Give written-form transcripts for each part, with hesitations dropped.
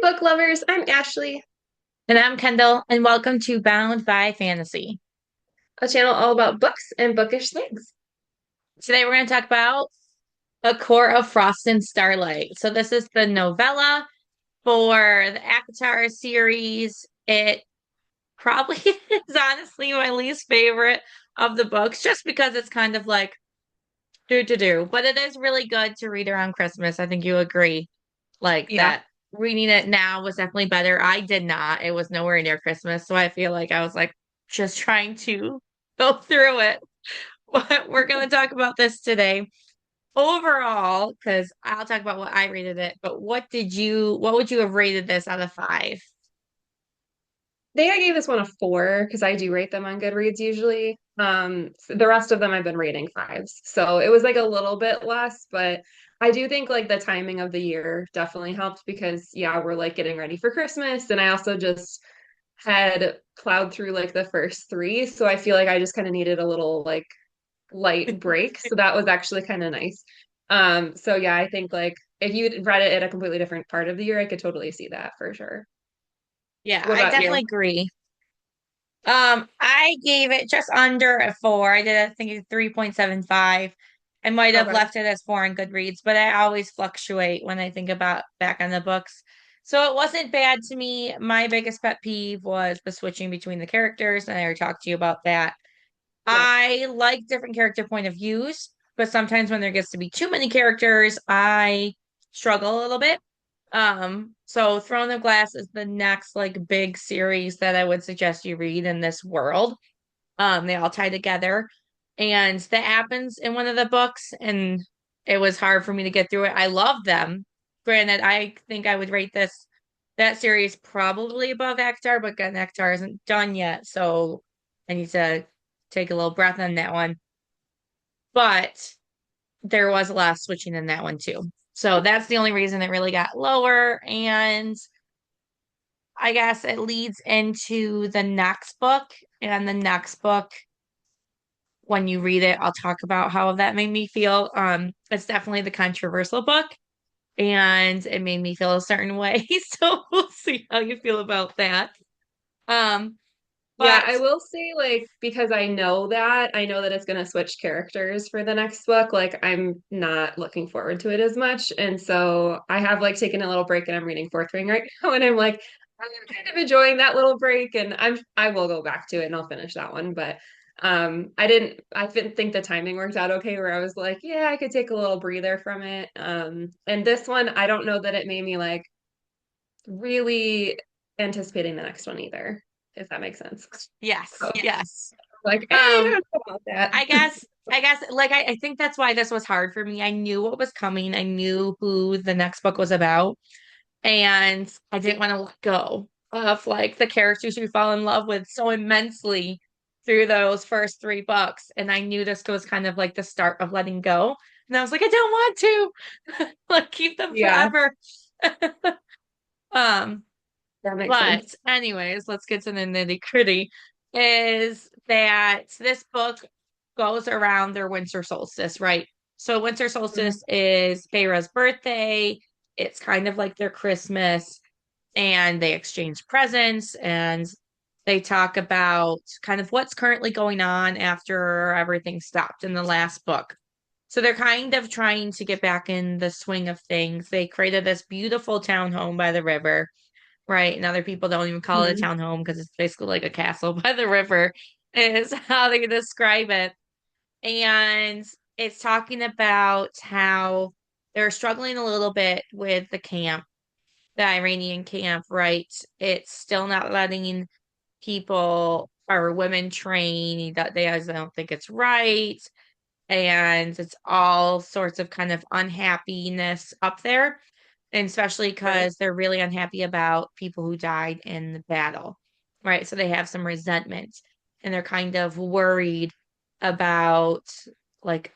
book lovers. I'm Ashley, And I'm Kendall, and welcome to Bound by Fantasy. a channel all about books and bookish things. Today we're going to talk about A Court of Frost and Starlight. So this is the novella for the ACOTAR series. It probably is honestly my least favorite of the books, just because it's kind of like do. But it is really good to read around Christmas. I think you agree, like Yeah. that. Reading it now was definitely better. I did not. It was nowhere near Christmas, so I feel like I was like just trying to go through it. But we're going to talk about this today. Overall, because I'll talk about what I rated it, but what would you have rated this out of five? I think I gave this one a 4 because I do rate them on Goodreads usually. The rest of them I've been rating 5s. So it was like a little bit less, but I do think like the timing of the year definitely helped because yeah, we're like getting ready for Christmas. And I also just had plowed through like the first three. So I feel like I just kind of needed a little like light break. So that was actually kind of nice. So yeah, I think like if you read it at a completely different part of the year, I could totally see that for sure. Yeah, What I about you? definitely agree. I gave it just under a four. I did, I think, a 3.75. I might have Okay. left it as four on Goodreads, but I always fluctuate when I think about back on the books. So it wasn't bad to me. My biggest pet peeve was the switching between the characters, and I already talked to you about that. Yeah. I like different character point of views, but sometimes when there gets to be too many characters, I struggle a little bit. So Throne of Glass is the next like big series that I would suggest you read in this world. They all tie together, and that happens in one of the books, and it was hard for me to get through it. I love them. Granted, I think I would rate this that series probably above Actar, but Nectar isn't done yet, so I need to take a little breath on that one. But there was a lot of switching in that one too. So that's the only reason it really got lower. And I guess it leads into the next book. And the next book, when you read it, I'll talk about how that made me feel. It's definitely the controversial book, and it made me feel a certain way. So we'll see how you feel about that. Um, Yeah, but I will say like because I know that it's going to switch characters for the next book, like I'm not looking forward to it as much. And so I have like taken a little break and I'm reading Fourth Ring right now and I'm like I'm kind of enjoying that little break and I will go back to it and I'll finish that one, but I didn't think the timing worked out okay where I was like, yeah, I could take a little breather from it. And this one I don't know that it made me like really anticipating the next one either, if that makes sense. yes, So yes. like, I Um, don't know about that. I guess like I think that's why this was hard for me. I knew what was coming. I knew who the next book was about, and I didn't want to let go of like the characters we fall in love with so immensely through those first three books. And I knew this was kind of like the start of letting go. And I was like, I don't want to like keep them Yeah, forever. Um, that makes sense. but anyways, let's get to the nitty-gritty. Is that this book goes around their winter solstice, right? So winter Mhm. solstice is Feyre's birthday. It's kind of like their Christmas, and they exchange presents, and they talk about kind of what's currently going on after everything stopped in the last book. So they're kind of trying to get back in the swing of things. They created this beautiful townhome by the river, right? And other people don't even call it a Mhm. townhome because it's basically like a castle by the river, is how they describe it. And it's talking about how they're struggling a little bit with the camp, the Iranian camp, right? It's still not letting people or women train. That they I don't think it's right. And it's all sorts of kind of unhappiness up there. And especially Right. because they're really unhappy about people who died in the battle, right? So they have some resentment, and they're kind of worried about like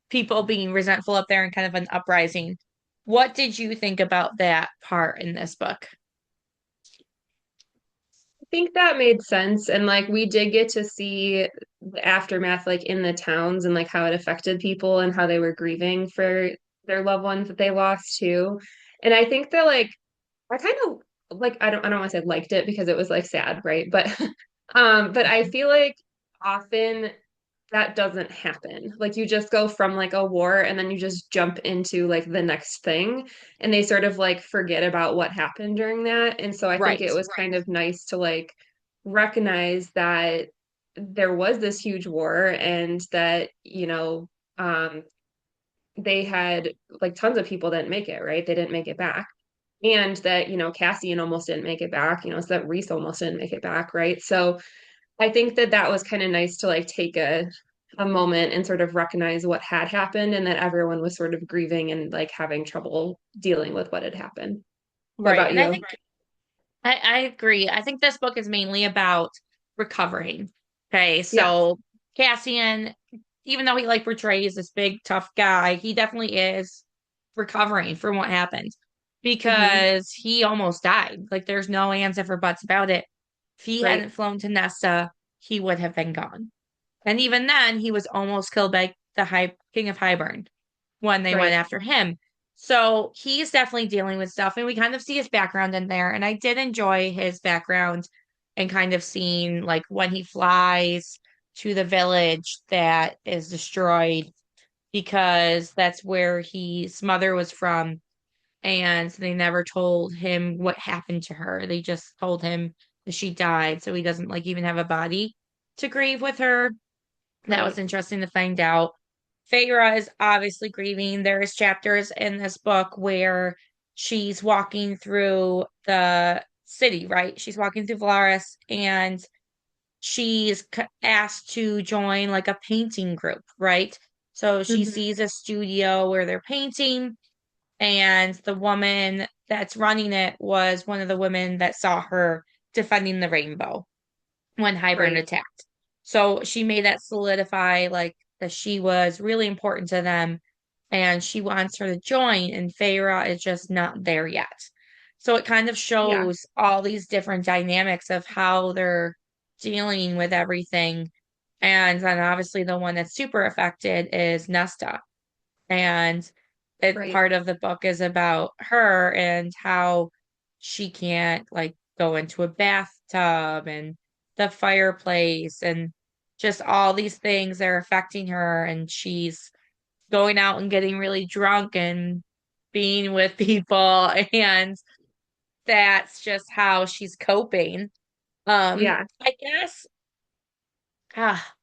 people being resentful up there and kind of an uprising. What did you think about that part in this book? I think that made sense. And like we did get to see the aftermath like in the towns and like how it affected people and how they were grieving for their loved ones that they lost too. And I think that like I kind of like I don't want to say liked it because it was like sad, right? But I feel like often that doesn't happen. Like you just go from like a war and then you just jump into like the next thing and they sort of like forget about what happened during that. And so I think it Right. was kind of nice to like recognize that there was this huge war and that, they had like tons of people didn't make it, right? They didn't make it back. And that, Cassian almost didn't make it back, so that Reese almost didn't make it back, right? So I think that that was kind of nice to like take a moment and sort of recognize what had happened and that everyone was sort of grieving and like having trouble dealing with what had happened. What Right. about And I you? think I agree. I think this book is mainly about recovering. Okay, Yes. so Cassian, even though he like portrays this big tough guy, he definitely is recovering from what happened Hmm. because he almost died. Like there's no ands or buts about it. If he hadn't Right. flown to Nesta, he would have been gone. And even then, he was almost killed by the High King of Highburn when they went Right. after him. So he's definitely dealing with stuff, and we kind of see his background in there. And I did enjoy his background and kind of seeing like when he flies to the village that is destroyed because that's where his mother was from, and they never told him what happened to her. They just told him that she died, so he doesn't like even have a body to grieve with her. That was Right. interesting to find out. Feyre is obviously grieving. There's chapters in this book where she's walking through the city, right? She's walking through Valaris and she's asked to join like a painting group, right? So she Hmm. sees a studio where they're painting, and the woman that's running it was one of the women that saw her defending the rainbow when Hybern Right. attacked. So she made that solidify like that she was really important to them and she wants her to join, and Feyre is just not there yet. So it kind of Yeah. shows all these different dynamics of how they're dealing with everything. And then obviously the one that's super affected is Nesta. And it Right. part of the book is about her and how she can't like go into a bathtub and the fireplace and just all these things that are affecting her, and she's going out and getting really drunk and being with people and that's just how she's coping. Yeah. I guess ah,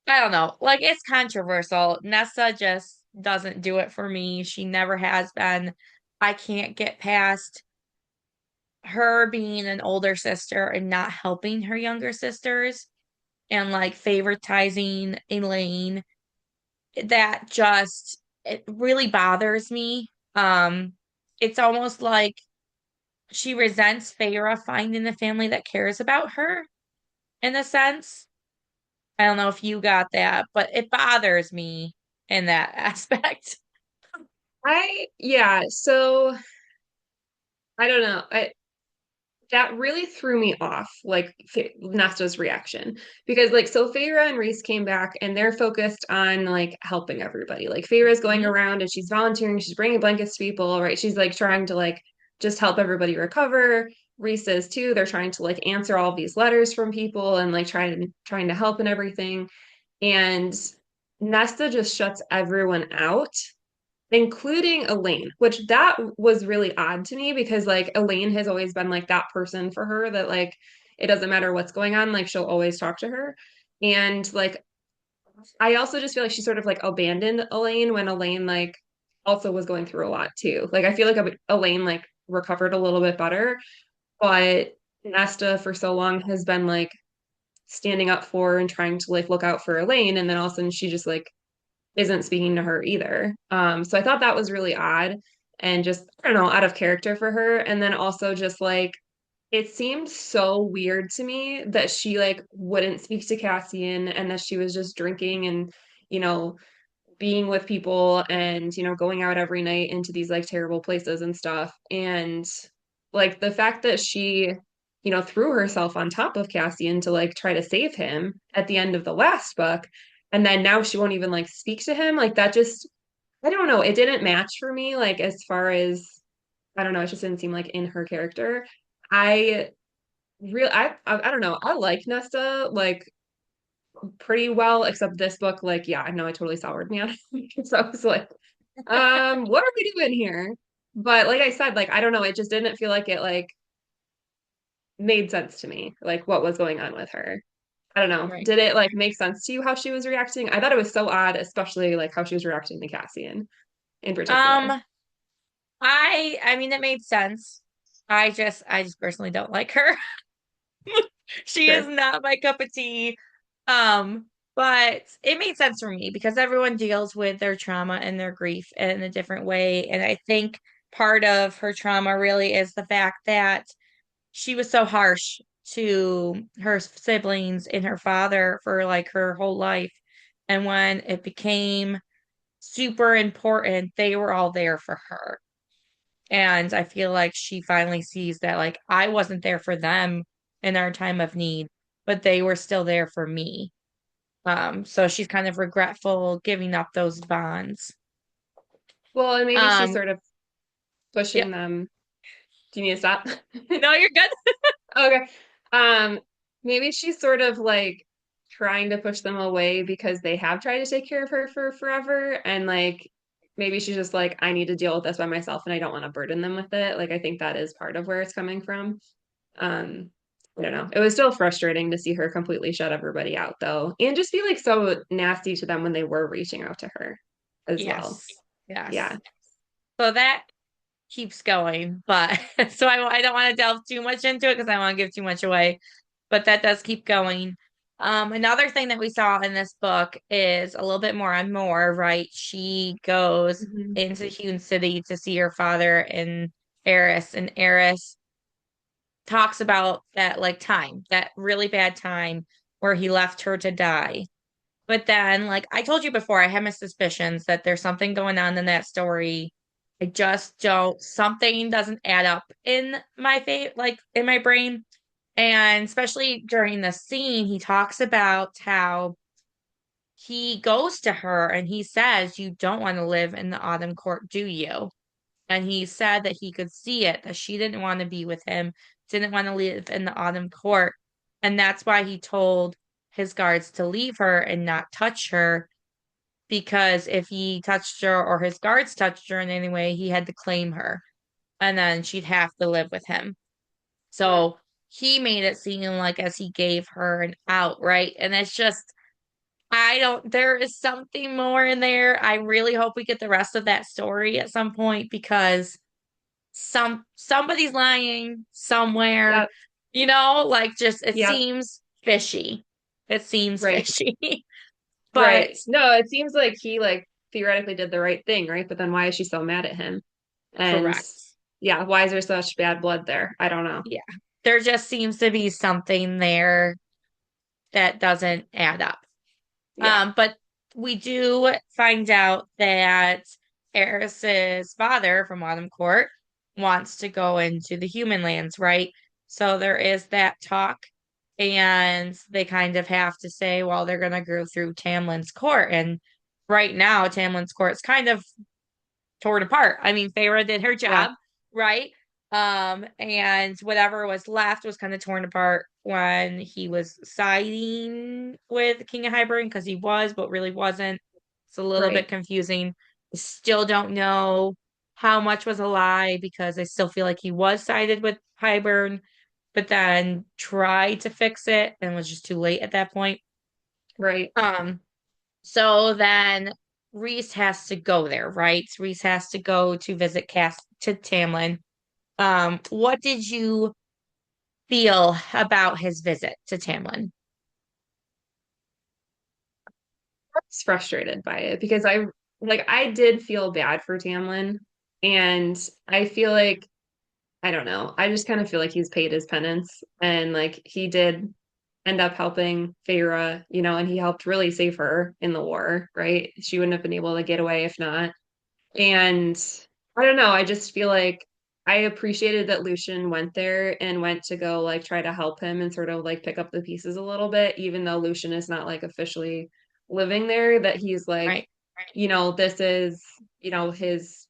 I don't know. Like it's controversial. Nessa just doesn't do it for me. She never has been. I can't get past her being an older sister and not helping her younger sisters and like favoritizing Elaine. That just it really bothers me. It's almost like she resents Feyre finding a family that cares about her in a sense. I don't know if you got that, but it bothers me in that aspect. Yeah, so I don't know. That really threw me off, like Nesta's reaction, because like so Feyre and Reese came back and they're focused on like helping everybody. Like Feyre's going Mhm. around and she's volunteering, she's bringing blankets to people, right? She's like trying to like just help everybody recover. Reese is too. They're trying to like answer all these letters from people and like trying to help and everything. And Nesta just shuts everyone out, including Elaine, which that was really odd to me because like Elaine has always been like that person for her that like it doesn't matter what's going on, like she'll always talk to her. And like I also just feel like she sort of like abandoned Elaine when Elaine like also was going through a lot too. Like I feel like Elaine like recovered a little bit better, but Nesta for so long has been like standing up for and trying to like look out for Elaine, and then all of a sudden she just like isn't speaking to her either. So I thought that was really odd and just, I don't know, out of character for her. And then also just like, it seemed so weird to me that she like wouldn't speak to Cassian and that she was just drinking and, you know, being with people and, going out every night into these like terrible places and stuff. And like the fact that she, threw herself on top of Cassian to like try to save him at the end of the last book. And then now she won't even like speak to him. Like that just, I don't know. It didn't match for me. Like as far as, I don't know, it just didn't seem like in her character. I I don't know. I like Nesta like pretty well, except this book, like, yeah, I know I totally soured me on it. So I was like, what are we doing here? But like I said, like I don't know, it just didn't feel like it like made sense to me, like what was going on with her. I don't know. Right. Did it like make sense to you how she was reacting? I thought it was so odd, especially like how she was reacting to Cassian in particular. Um, I mean it made sense. I just personally don't like her. She is Sure. not my cup of tea. But it made sense for me because everyone deals with their trauma and their grief in a different way. And I think part of her trauma really is the fact that she was so harsh to her siblings and her father for like her whole life. And when it became super important, they were all there for her. And I feel like she finally sees that, like, I wasn't there for them in our time of need, but they were still there for me. So she's kind of regretful giving up those bonds. Well, and maybe she's Um, sort of pushing yep. them. Do you need to stop? No, you're good. Okay. Um, Maybe she's sort of like trying to push them away because they have tried to take care of her for forever. And like maybe she's just like, I need to deal with this by myself and I don't want to burden them with it. Like I think that is part of where it's coming from. Um, I don't know. It was still frustrating to see her completely shut everybody out though, and just be like so nasty to them when they were reaching out to her as well. Yes. Yes. Yeah. So that keeps going, but so I don't want to delve too much into it because I want to give too much away, but that does keep going. Another thing that we saw in this book is a little bit more on Moore, right? She goes Mhm. into Hewn City to see her father and Eris talks about that like time, that really bad time where he left her to die. But then, like I told you before, I have my suspicions that there's something going on in that story. I just don't, something doesn't add up in my like in my brain. And especially during the scene, he talks about how he goes to her and he says, "You don't want to live in the Autumn Court, do you?" And he said that he could see it, that she didn't want to be with him, didn't want to live in the Autumn Court. And that's why he told his guards to leave her and not touch her, because if he touched her or his guards touched her in any way, he had to claim her and then she'd have to live with him. Right. So he made it seem like as he gave her an out, right? And it's just, I don't, there is something more in there. I really hope we get the rest of that story at some point because somebody's lying somewhere, Yep. like just it Yep. seems fishy. It seems Right. fishy. But Right. No, it seems like he like theoretically did the right thing, right? But then why is she so mad at him? And correct. yeah, why is there such bad blood there? I don't know. Yeah. There just seems to be something there that doesn't add up. Yeah. But we do find out that Eris's father from Autumn Court wants to go into the human lands, right? So there is that talk, and they kind of have to say, well, they're going to go through Tamlin's court. And right now, Tamlin's court is kind of torn apart. I mean, Feyre did her Yeah. job, right? And whatever was left was kind of torn apart when he was siding with King of Hybern because he was, but really wasn't. It's a little bit Right. confusing. I still don't know how much was a lie because I still feel like he was sided with Hybern, but then tried to fix it and was just too late at that point. Right. Um, so then Reese has to go there, right? Reese has to go to visit Cass to Tamlin. What did you feel about his visit to Tamlin? I was frustrated by it because I did feel bad for Tamlin, and I feel like I don't know. I just kind of feel like he's paid his penance, and like he did end up helping Feyre, and he helped really save her in the war, right? She wouldn't have been able to get away if not. And I don't know, I just feel like I appreciated that Lucian went there and went to go like try to help him and sort of like pick up the pieces a little bit, even though Lucian is not like officially living there, that he's like, Right. this is, his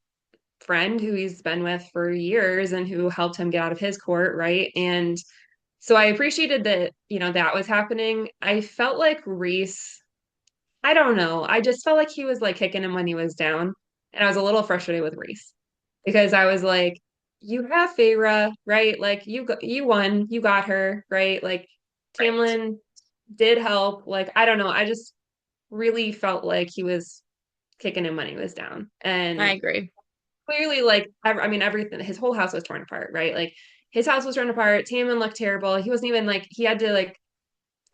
friend who he's been with for years and who helped him get out of his court, right? And so I appreciated that, that was happening. I felt like Reese, I don't know. I just felt like he was like kicking him when he was down. And I was a little frustrated with Reese because I was like, you have Feyre, right? Like you won, you got her, right? Like Right. Tamlin did help. Like, I don't know. I just really felt like he was kicking him when he was down. I And agree. clearly, like, I mean, everything, his whole house was torn apart, right? Like, his house was torn apart. Tamlin looked terrible. He wasn't even like, he had to like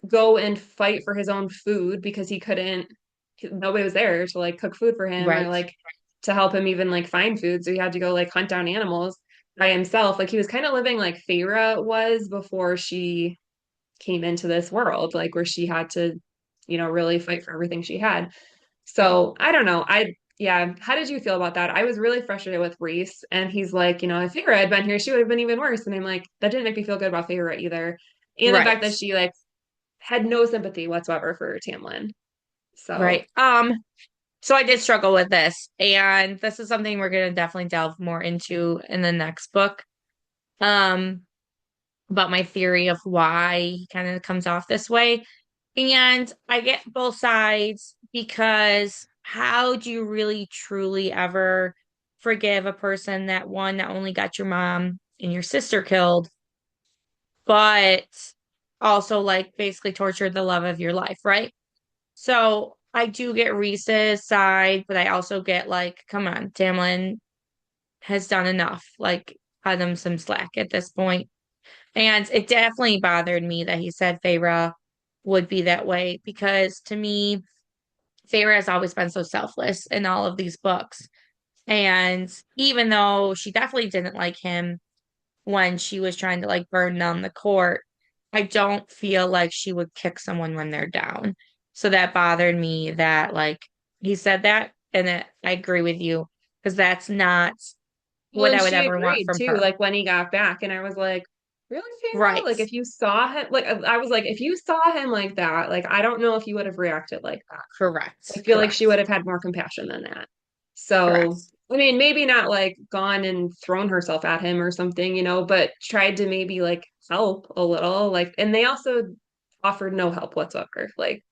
go and fight for his own food because he couldn't, nobody was there to like cook food for him or Right. like to help him even like find food. So he had to go like hunt down animals by himself. Like, he was kind of living like Feyre was before she came into this world, like where she had to, really fight for everything she had. Right. So I don't know. Yeah. How did you feel about that? I was really frustrated with Reese, and he's like, if Feyre had been here, she would have been even worse. And I'm like, that didn't make me feel good about Feyre either. And the fact Right. that she like had no sympathy whatsoever for Tamlin. So Right. So I did struggle with this, and this is something we're gonna definitely delve more into in the next book. Um, about my theory of why he kind of comes off this way. And I get both sides because how do you really truly ever forgive a person that one not only got your mom and your sister killed, but also like basically tortured the love of your life, right? So I do get Reese's side, but I also get like, come on, Tamlin has done enough. Like, cut him some slack at this point. And it definitely bothered me that he said Feyre would be that way because to me, Feyre has always been so selfless in all of these books. And even though she definitely didn't like him when she was trying to like burn down the court, I don't feel like she would kick someone when they're down. So that bothered me that like he said that, and I agree with you because that's not well, what and I would she ever want agreed from too, her. like when he got back, and I was like, really, Feyre? Right. Like if you saw him, like I was like, if you saw him like that, like I don't know if you would have reacted like that. I Correct. feel like she Correct. would have had more compassion than that. So, Correct. I mean, maybe not like gone and thrown herself at him or something, but tried to maybe like help a little. Like, and they also offered no help whatsoever. Like,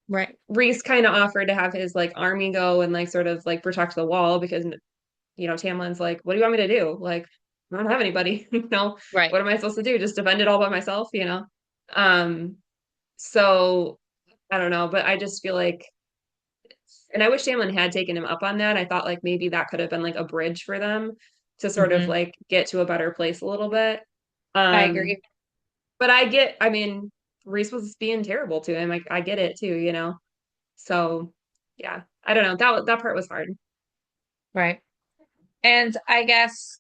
Right. Reese kind of offered to have his like army go and like sort of like protect the wall because, Tamlin's like, what do you want me to do? Like, I don't have anybody, Right. what am I supposed to do? Just defend it all by myself? Um, so I don't know, but I just feel like and I wish Tamlin had taken him up on that. I thought like maybe that could have been like a bridge for them to sort of Hmm. like get to a better place a little bit. I Um, agree. but I mean, Reese was being terrible to him. I get it too. So yeah, I don't know. That part was hard. Right. And I guess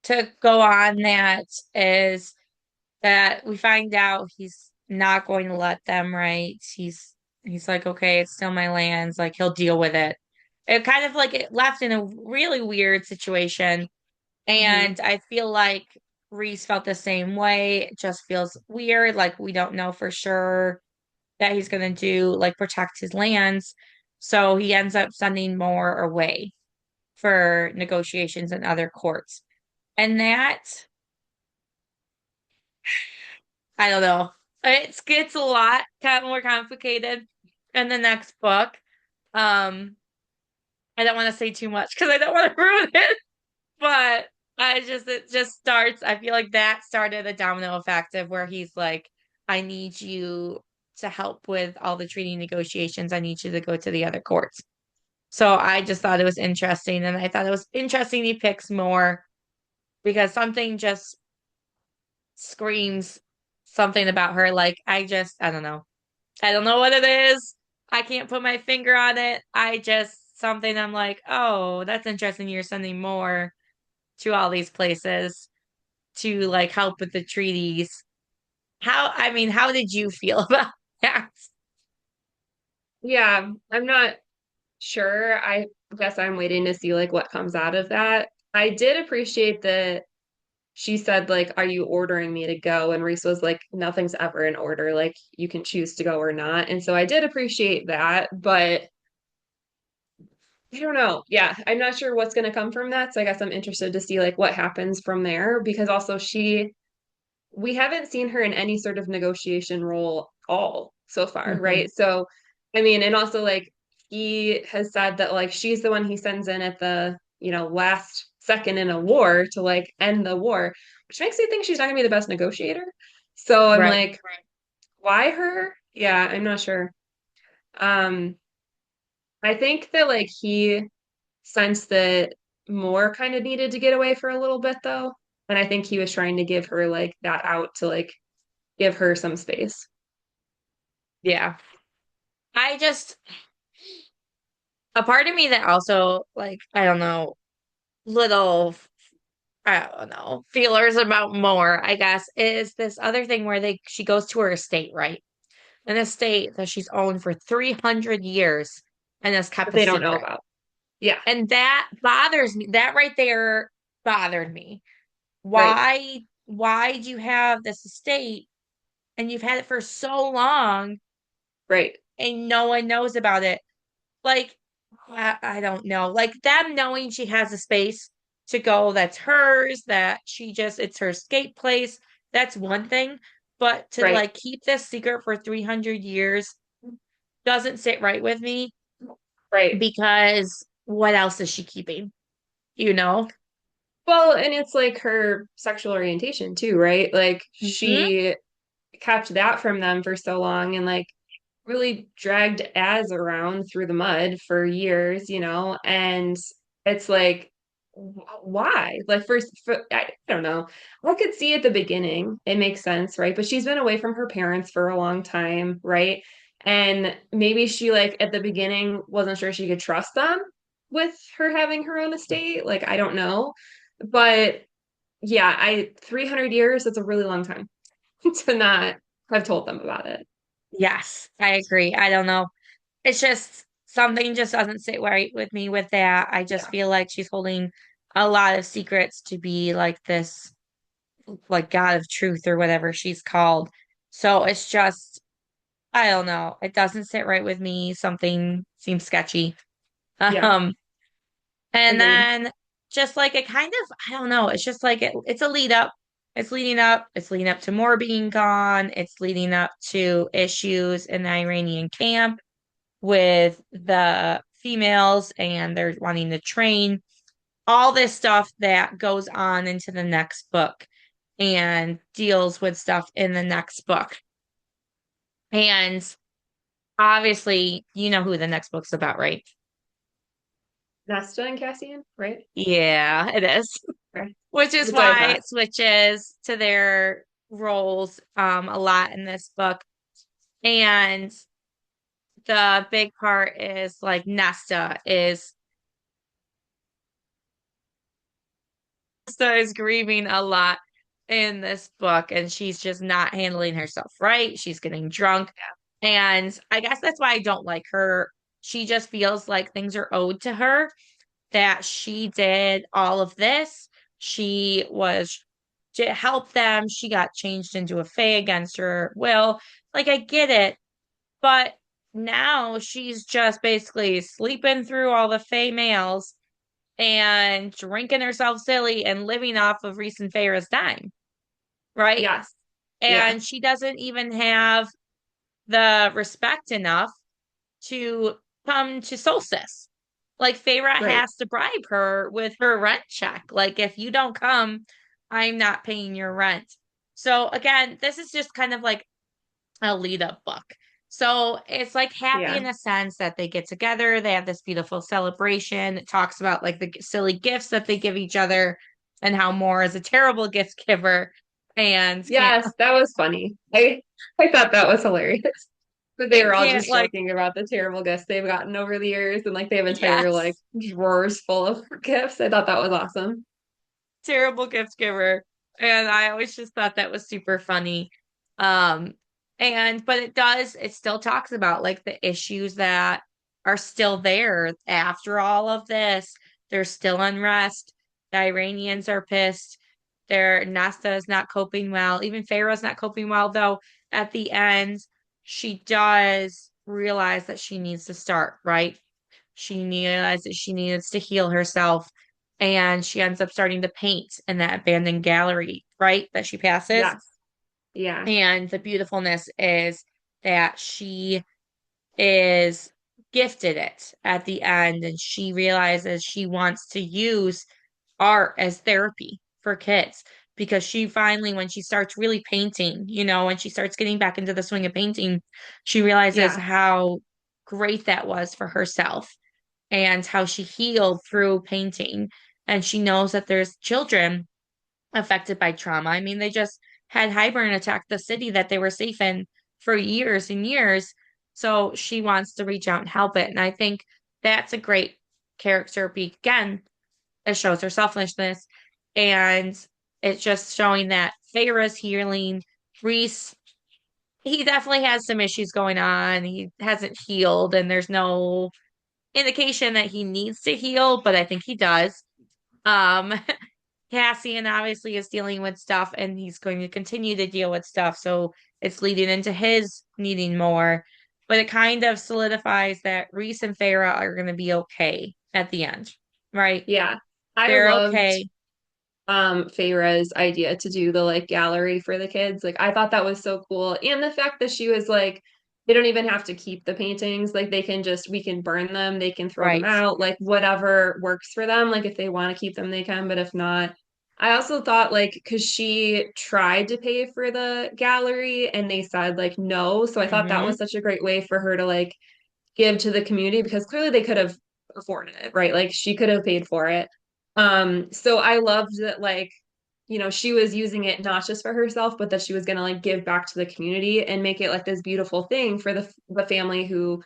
to go on that is that we find out he's not going to let them, right? He's like, okay, it's still my lands, like he'll deal with it. It kind of like it left in a really weird situation. Hmm. And I feel like Reese felt the same way. It just feels weird, like we don't know for sure that he's gonna do, like protect his lands. So he ends up sending more away for negotiations in other courts. And that, I don't know. It gets a lot kind of more complicated in the next book. Um, I don't want to say too much because I don't want to ruin it, but it just starts. I feel like that started a domino effect of where he's like, I need you to help with all the treaty negotiations. I need you to go to the other courts. So I just thought it was interesting, and I thought it was interesting he picks more because something just screams something about her. Like, I don't know. I don't know what it is. I can't put my finger on it. I just, something I'm like, oh, that's interesting. You're sending more to all these places to like help with the treaties. I mean, how did you feel about that? Yeah, I'm not sure. I guess I'm waiting to see like what comes out of that. I did appreciate that she said like, "Are you ordering me to go?" And Reese was like, "Nothing's ever in order. Like you can choose to go or not." And so I did appreciate that, but I don't know. Yeah, I'm not sure what's going to come from that. So I guess I'm interested to see like what happens from there because also we haven't seen her in any sort of negotiation role all so far, Hmm. right? So, I mean, and also like he has said that like she's the one he sends in at the, last second in a war to like end the war, which makes me think she's not gonna be the best negotiator. So I'm Right. like, why her? Yeah, I'm not sure. Um, I think that like he sensed that Moore kind of needed to get away for a little bit though. And I think he was trying to give her like that out to like give her some space. Yeah. I just, a part of me that also, like, I don't know, little, I don't know, feelers about more, I guess, is this other thing where she goes to her estate, right? An estate that she's owned for 300 years and has kept That a they don't know secret. about. Yeah, And that bothers me. That right there bothered me. right, Why do you have this estate and you've had it for so long right, and no one knows about it? Like, I don't know. Like them knowing she has a space to go that's hers, that it's her escape place. That's one thing. But to right, like keep this secret for 300 years doesn't sit right with me right. because what else is she keeping? You know? Well, and it's like her sexual orientation too, right? Like Hmm. she kept that from them for so long and like really dragged Az around through the mud for years, and it's like, why? Like, I don't know. I could see at the beginning, it makes sense, right? But she's been away from her parents for a long time, right? And maybe she, like, at the beginning wasn't sure she could trust them with her having her own estate. Like, I don't know. But yeah, 300 years, that's a really long time to not have told them about it. Yes, I agree. I don't know. It's just something just doesn't sit right with me with that. I just Yeah. feel like she's holding a lot of secrets to be like this, like God of truth or whatever she's called. So it's just, I don't know. It doesn't sit right with me. Something seems sketchy. Yeah. Um, and Agreed. then just like it kind of, I don't know. It's just like it's a lead up. It's leading up. It's leading up to more being gone. It's leading up to issues in the Iranian camp with the females and they're wanting to train all this stuff that goes on into the next book and deals with stuff in the next book. And obviously, you know who the next book's about, right? Nesta and Cassian, right? Yeah, it is. Okay. Which is That's what I why thought. it switches to their roles a lot in this book. And the big part is like Nesta is grieving a lot in this book and she's just not handling herself right. She's getting drunk. And I guess that's why I don't like her. She just feels like things are owed to her, that she did all of this. She was to help them. She got changed into a fae against her will. Like, I get it. But now she's just basically sleeping through all the fae males and drinking herself silly and living off of Reese and Feyre's dime, right? Yes. Yeah. And she doesn't even have the respect enough to come to Solstice. Like Feyre Right. has to bribe her with her rent check. Like if you don't come, I'm not paying your rent. So again, this is just kind of like a lead up book. So it's like happy Yeah. in a sense that they get together. They have this beautiful celebration. It talks about like the silly gifts that they give each other and how Moore is a terrible gift giver and can't Yes, that was funny. I thought that was hilarious. But they were and all can't just like joking about the terrible gifts they've gotten over the years and like they have entire like yes, drawers full of gifts. I thought that was awesome. terrible gift giver. And I always just thought that was super funny. Um, and but it still talks about like the issues that are still there after all of this. There's still unrest. The Iranians are pissed. Their Nasta is not coping well. Even Pharaoh's not coping well, though at the end, she does realize that she needs to start, right? she realized that she needs to heal herself. And she ends up starting to paint in that abandoned gallery, right? That she passes. Yes. Yeah. And the beautifulness is that she is gifted it at the end, and she realizes she wants to use art as therapy for kids because she finally, when she starts really painting, when she starts getting back into the swing of painting, she realizes Yeah. how great that was for herself and how she healed through painting. And she knows that there's children affected by trauma. I mean, they just had Hybern attack the city that they were safe in for years and years. So she wants to reach out and help it. And I think that's a great character beat. Again, it shows her selflessness. And it's just showing that Feyre's healing. Reese, he definitely has some issues going on. He hasn't healed, and there's no indication that he needs to heal, but I think he does. Um, Cassian obviously is dealing with stuff and he's going to continue to deal with stuff. So it's leading into his needing more. But it kind of solidifies that Reese and Farah are going to be okay at the end, right? Yeah. I They're loved okay. Feyre's idea to do the like gallery for the kids. Like I thought that was so cool. And the fact that she was like, they don't even have to keep the paintings. Like they can just we can burn them, they can throw them Right. out, like whatever works for them. Like if they want to keep them, they can, but if not, I also thought like because she tried to pay for the gallery and they said like no. So I thought that Hmm. was such a great way for her to like give to the community because clearly they could have afforded it, right? Like she could have paid for it. So I loved that like, she was using it not just for herself, but that she was gonna like give back to the community and make it like this beautiful thing for the family who,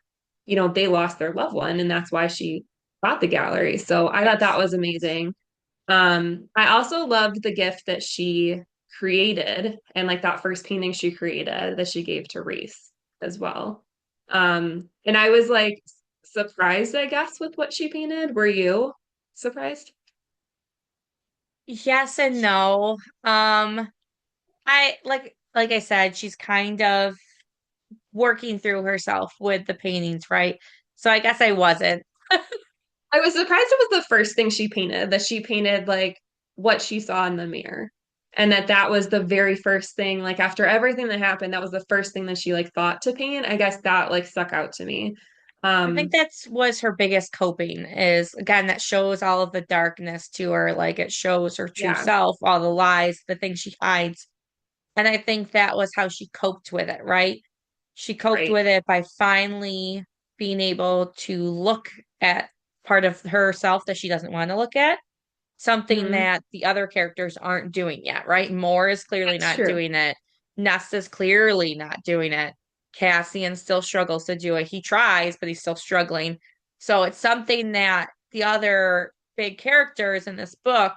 they lost their loved one and that's why she bought the gallery. So I thought that Yes. was amazing. I also loved the gift that she created and like that first painting she created that she gave to Reese as well. And I was like surprised, I guess, with what she painted. Were you surprised? Yes and no. I like I said, she's kind of working through herself with the paintings, right? So I guess I wasn't. I was surprised it was the first thing she painted, that she painted like what she saw in the mirror. And that was the very first thing, like after everything that happened, that was the first thing that she like thought to paint. I guess that like stuck out to me. I think Um, that's was her biggest coping is again that shows all of the darkness to her, like it shows her true yeah, self, all the lies, the things she hides. And I think that was how she coped with it, right? She coped right. with it by finally being able to look at part of herself that she doesn't want to look at, something Hmm. that the other characters aren't doing yet, right? Moore is clearly That's not true. doing it. Nest is clearly not doing it. Cassian still struggles to do it. He tries, but he's still struggling. So it's something that the other big characters in this book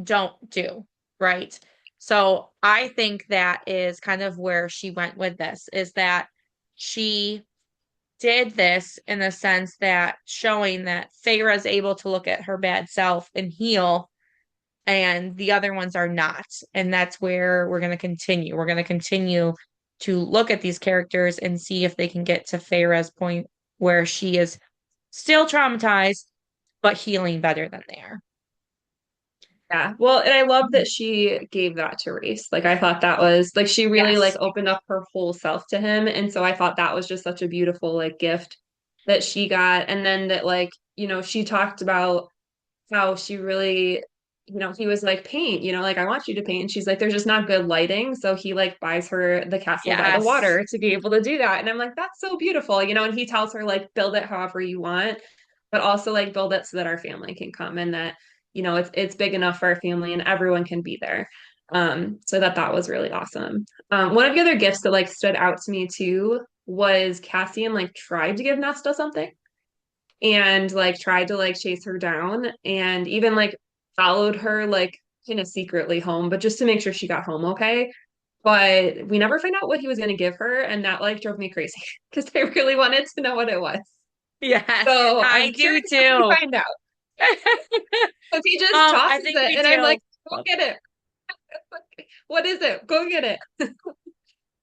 don't do, right? So I think that is kind of where she went with this, is that she did this in the sense that showing that Feyre is able to look at her bad self and heal, and the other ones are not. And that's where we're going to continue. We're going to continue to look at these characters and see if they can get to Feyre's point where she is still traumatized, but healing better than they are. Yeah. Well, and I love that she gave that to Reese. Like I thought that was like she really like Yes. opened up her whole self to him. And so I thought that was just such a beautiful like gift that she got. And then that like, she talked about how she really, he was like, paint, like I want you to paint. And she's like, there's just not good lighting. So he like buys her the castle by the Yes. water to be able to do that. And I'm like, that's so beautiful, and he tells her like build it however you want, but also like build it so that our family can come and that, it's big enough for our family and everyone can be there. So that was really awesome. One of the other gifts that like stood out to me too was Cassian like tried to give Nesta something and like tried to like chase her down and even like followed her like kind of secretly home, but just to make sure she got home okay. But we never find out what he was going to give her, and that like drove me crazy because I really wanted to know what it was. Yes. So I'm I curious do if we too. find out because he just I tosses think it, we and I'm do. like, go get it. What is it? Go get it.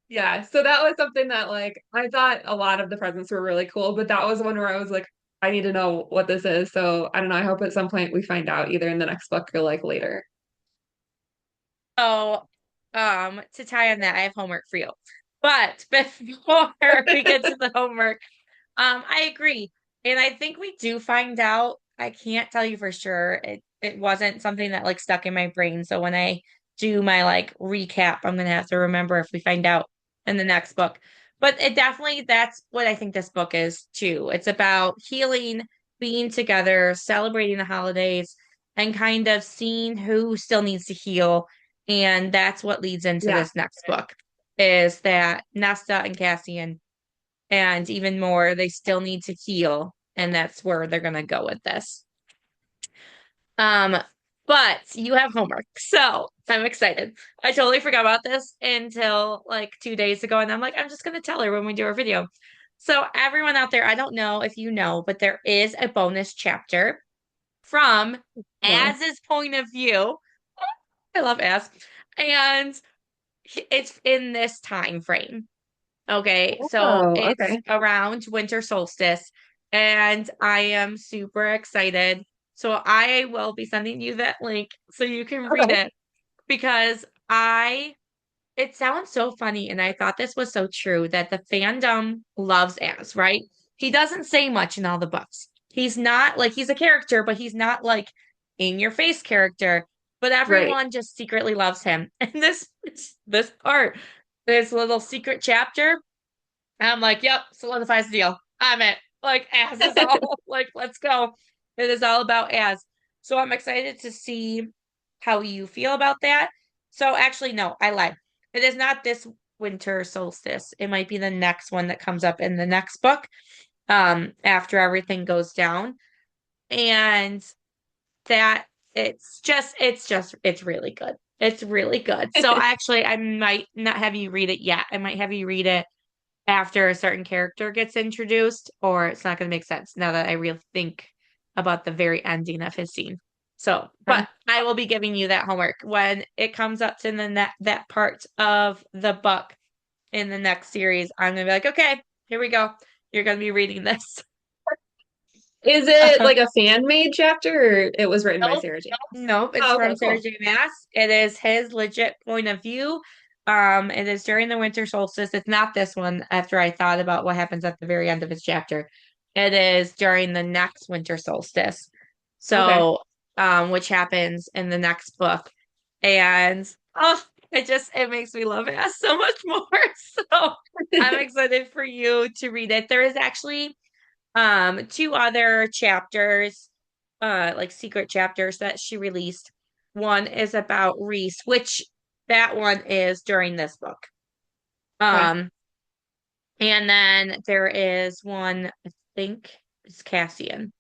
Yeah, so that was something that like I thought a lot of the presents were really cool, but that was one where I was like, I need to know what this is. So I don't know. I hope at some point we find out either in the next book or like later. So, to tie on that, I have homework for you. But before we get to the homework, I agree. And I think we do find out. I can't tell you for sure. It wasn't something that like stuck in my brain. So when I do my like recap, I'm gonna have to remember if we find out in the next book. But it definitely that's what I think this book is too. It's about healing, being together, celebrating the holidays, and kind of seeing who still needs to heal. And that's what leads into Yeah. this next book is that Nesta and Cassian and even more, they still need to heal, and that's where they're gonna go with this. Um, but you have homework, so I'm excited. I totally forgot about this until like 2 days ago, and I'm like, I'm just gonna tell her when we do our video. So everyone out there, I don't know if you know, but there is a bonus chapter from Well, Az's point of view. I love Az, and it's in this time frame. Okay, so oh, it's okay. around winter solstice, and I am super excited. So I will be sending you that link so you can read Okay. it because it sounds so funny, and I thought this was so true that the fandom loves Az, right? He doesn't say much in all the books. He's not like he's a character, but he's not like in your face character. But Right. everyone just secretly loves him. And this part, this little secret chapter and I'm like, yep, solidifies the deal. I'm it. Like, Az is all like, let's go. It is all about Az. So I'm excited to see how you feel about that. So actually, no, I lied. It is not this winter solstice. It might be the next one that comes up in the next book, after everything goes down. And that it's really good. It's really good. So actually, I might not have you read it yet. I might have you read it after a certain character gets introduced, or it's not going to make sense now that I really think about the very ending of his scene. So, but I will be giving you that homework when it comes up to that part of the book in the next series. I'm going to be like, okay, here we go. You're going to be reading this. Is it like a fan made chapter or it was written by Nope. Sarah J. Nope. It's Oh, from okay, Sarah cool. J. Maas. It is his legit point of view. It is during the winter solstice. It's not this one after I thought about what happens at the very end of his chapter. It is during the next winter solstice. Okay. So, which happens in the next book. And oh, it makes me love it so much more. So I'm excited for you to read it. There is actually two other chapters, like secret chapters that she released. One is about Reese, which that one is during this book. Okay. Um, and then there is one, I think it's Cassian.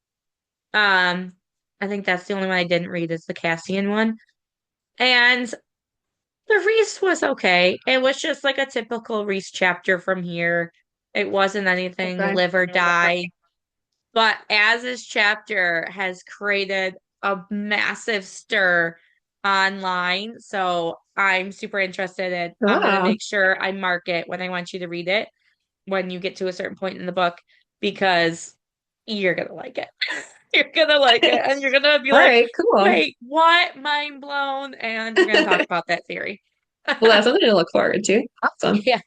Um, I think that's the only one I didn't read is the Cassian one. And the Reese was okay. It was just like a typical Reese chapter from here. It wasn't anything Okay. live or die. But as this chapter has created a massive stir online, so I'm super interested in. I'm going to Wow. make sure I mark it when I want you to read it when you get to a certain point in the book because you're going to like it. You're going to like it and you're going to be All like, right, cool. wait, what? Mind blown. And we're going to talk about that theory. Well, that's something to look forward to. Awesome. Yes.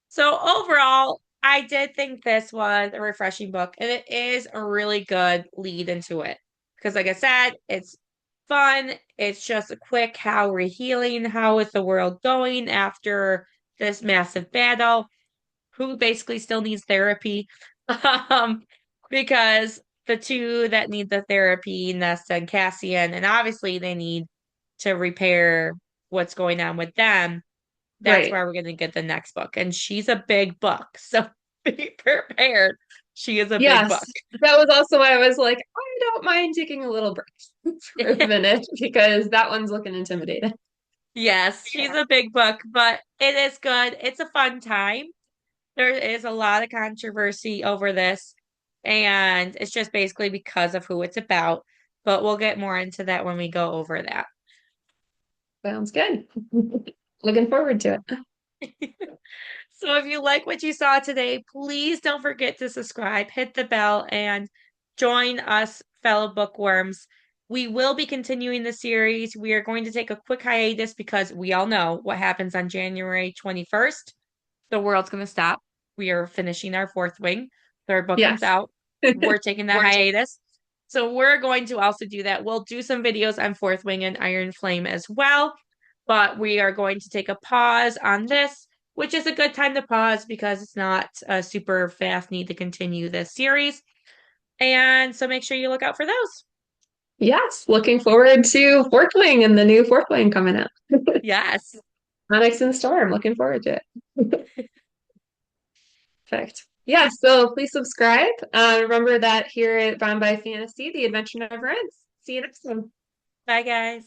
So overall, I did think this was a refreshing book, and it is a really good lead into it. Because, like I said, it's fun. It's just a quick how we're healing, how is the world going after this massive battle, who basically still needs therapy. Um, because the two that need the therapy, Nesta and Cassian, and obviously they need to repair what's going on with them that's Right. why we're going to get the next book. And she's a big book. So be prepared. She is a big Yes. book. That was also why I was like, I don't mind taking a little break for a minute because that one's looking intimidating. Yes, she's a big book, but it is good. It's a fun time. There is a lot of controversy over this, and it's just basically because of who it's about. But we'll get more into that when we go over that. Sounds good. Looking forward to it. So if you like what you saw today, please don't forget to subscribe, hit the bell, and join us, fellow bookworms. We will be continuing the series. We are going to take a quick hiatus because we all know what happens on January 21st. The world's going to stop. We are finishing our fourth wing. Third book comes Yes. out. We're taking that hiatus. So we're going to also do that. We'll do some videos on Fourth Wing and Iron Flame as well, but we are going to take a pause on this, which is a good time to pause because it's not a super fast need to continue this series. And so make sure you look out for those. Yes. Looking forward to Fourth Wing and the new Fourth Wing coming out. Yes. Onyx and Storm. Looking forward to it. Perfect. Yeah, so please subscribe. Remember that here at Bound by Fantasy, the adventure never ends. See you next time. Bye, guys.